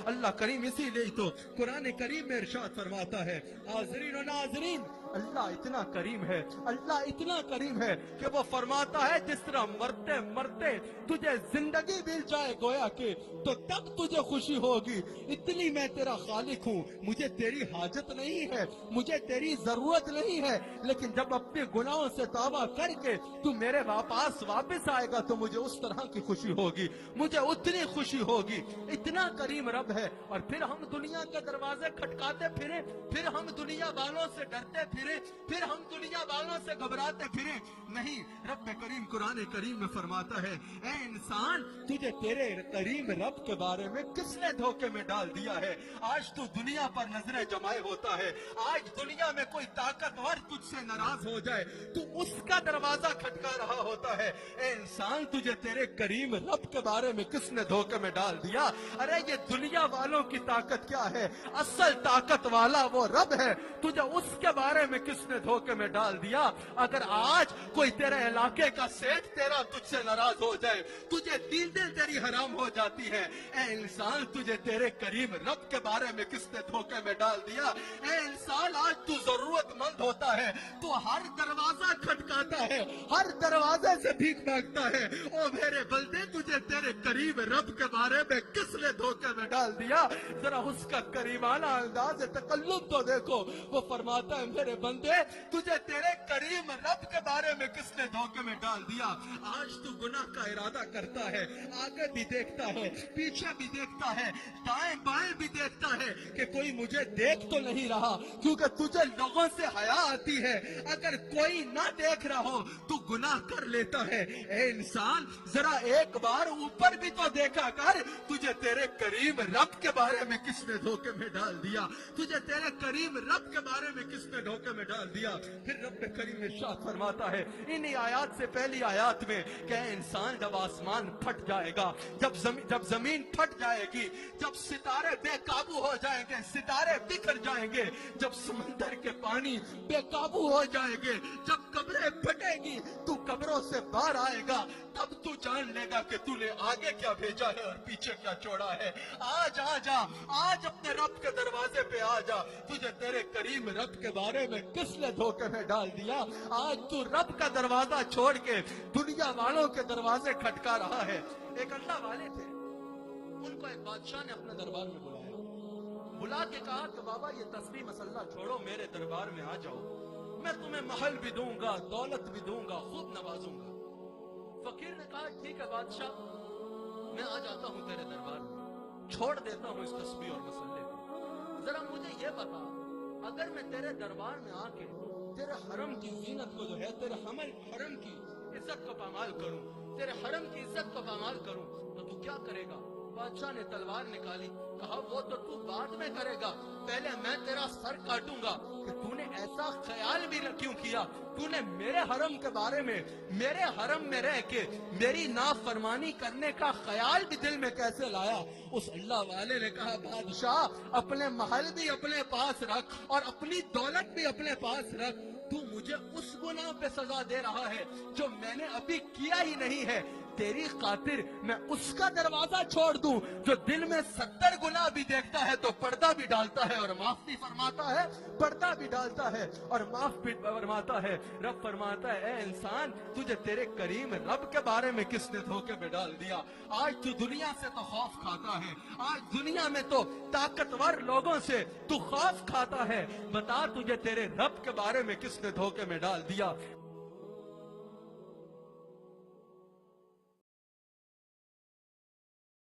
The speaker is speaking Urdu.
اللہ کریم اسی لیے تو قرآن کریم میں ارشاد فرماتا ہے حاضرین و ناظرین اللہ اتنا کریم ہے، اللہ اتنا کریم ہے کہ وہ فرماتا ہے جس طرح مرتے مرتے تجھے زندگی مل جائے گویا کہ تو تب تجھے خوشی ہوگی، اتنی میں تیرا خالق ہوں، مجھے تیری حاجت نہیں ہے، مجھے تیری ضرورت نہیں ہے، لیکن جب اپنے گناہوں سے توبہ کر کے تو میرے واپس آئے گا تو مجھے اس طرح کی خوشی ہوگی، مجھے اتنی خوشی ہوگی۔ اتنا کریم رب ہے، اور پھر ہم دنیا کے دروازے کھٹکاتے پھریں، پھر ہم دنیا والوں سے ڈرتے پھریں، پھر ہم دنیا والوں سے گھبراتے پھریں، نہیں، رب کریم قرآن کریم میں فرماتا ہے اے انسان تجھے تیرے کریم رب کے بارے میں کس نے دھوکے میں ڈال دیا ہے؟ آج تو دنیا پر نظریں جمائے ہوتا ہے، آج دنیا میں کوئی طاقتور تجھ سے ناراض ہو جائے تو اس کا دروازہ کھٹکا رہا ہوتا ہے۔ اے انسان تجھے تیرے کریم رب کے بارے میں کس نے دھوکے میں ڈال دیا؟ ارے یہ دنیا والوں کی طاقت کیا ہے، اصل طاقت والا وہ رب ہے، تجھے اس کے بارے میں کس نے دھوکے میں ڈال دیا؟ اگر آج کوئی تیرے علاقے کا سیٹ تیرا تجھ سے ناراض ہو جائے، تجھے نیندیں تیری حرام ہو جاتی ہے، اے انسان تجھے تیرے کریم رب کے بارے میں کس نے دھوکے میں ڈال دیا؟ اے انسان آج تو ضرورت مند ہوتا ہے، تو ہر دروازہ کھٹکاتا ہے، ہر دروازے سے بھیک مانگتا ہے، او میرے بندے تجھے تیرے کریم رب کے بارے میں کس نے دھوکے میں ڈال دیا؟ ذرا اس کا کریمانہ انداز تکلم تو دیکھو، وہ فرماتا ہے میرے بندے تجھے تیرے کریم رب کے بارے میں کس نے دھوکے میں ڈال دیا؟ آج تو گناہ کا ارادہ کرتا ہے، آگے بھی دیکھتا ہے، پیچھے بھی دیکھتا ہے، دائیں بائیں بھی دیکھتا ہے کہ کوئی مجھے دیکھ تو نہیں رہا، کیونکہ تجھے لوگوں سے حیا آتی ہے، اگر کوئی نہ دیکھ رہا ہو تو گناہ کر لیتا ہے۔ اے انسان ذرا ایک بار اوپر بھی تو دیکھا کر، تجھے تیرے کریم رب کے بارے میں کس نے دھوکے میں ڈال دیا؟ تجھے تیرے کریم رب کے بارے میں کس نے دھوکے میں ڈال دیا؟ پھر رب کریم ارشاد فرماتا ہے انہی آیات سے پہلی آیات میں کہ اے انسان جب آسمان پھٹ جائے گا، جب زمین پھٹ جائے گی، جب ستارے بے قابو ہو جائیں گے، ستارے بکھر جائیں گے، جب سمندر کے پانی بے قابو ہو جائیں گے، جب قبریں پھٹے گی، تو قبروں سے باہر آئے گا، تب تو جان لے گا کہ تو نے آگے کیا بھیجا ہے اور پیچھے کیا چھوڑا ہے۔ آج آ جا، آج اپنے رب کے دروازے پہ آ جا، تجھے تیرے کریم رب کے بارے میں کس نے دھوکے میں ڈال دیا؟ آج تو رب کا دروازہ چھوڑ کے دنیا والوں کے دروازے کھٹکا رہا ہے۔ ایک اللہ والے تھے، ان کو ایک بادشاہ نے اپنے دربار میں بلا کے کہا کہ بابا یہ تسبیح مسلح چھوڑو، میرے دربار میں آ جاؤ، میں تمہیں محل بھی دوں گا، دولت بھی دوں گا، خوب نوازوں گا۔ فقیر نے کہا ٹھیک ہے بادشاہ، میں آ جاتا ہوں تیرے دربار میں، چھوڑ دیتا ہوں اس تسبیح اور مسلح کو، ذرا مجھے یہ بتا اگر میں تیرے دربار میں آ کے تیرے حرم کی زینت کو جو ہے، تیرے حرم کی عزت کو پامال کروں، تیرے حرم کی عزت کو پامال کروں تو تو کیا کرے گا؟ بادشاہ نے تلوار نکالی، کہا وہ تو تو بعد میں کرے گا، پہلے میں تیرا سر کاٹوں گا کہ تو نے ایسا خیال بھی کیوں کیا، تو نے میرے حرم کے بارے میں، میرے حرم میں رہ کے میری نافرمانی کرنے کا خیال بھی دل میں کیسے لایا؟ اس اللہ والے نے کہا بادشاہ اپنے محل بھی اپنے پاس رکھ اور اپنی دولت بھی اپنے پاس رکھ، تو مجھے اس گناہ پہ سزا دے رہا ہے جو میں نے ابھی کیا ہی نہیں ہے، تیری خاطر میں اس کا دروازہ چھوڑ دوں جو دل میں 70 گناہ بھی دیکھتا ہے تو پردہ بھی ڈالتا ہے اور معاف بھی فرماتا ہے، پردہ بھی ڈالتا ہے اور معاف بھی فرماتا ہے۔ رب فرماتا ہے اے انسان تجھے تیرے کریم رب کے بارے میں کس نے دھوکے میں ڈال دیا؟ آج تو دنیا سے تو خوف کھاتا ہے، آج دنیا میں تو طاقتور لوگوں سے تو خوف کھاتا ہے، بتا تجھے تیرے رب کے بارے میں کس نے دھوکے میں ڈال دیا؟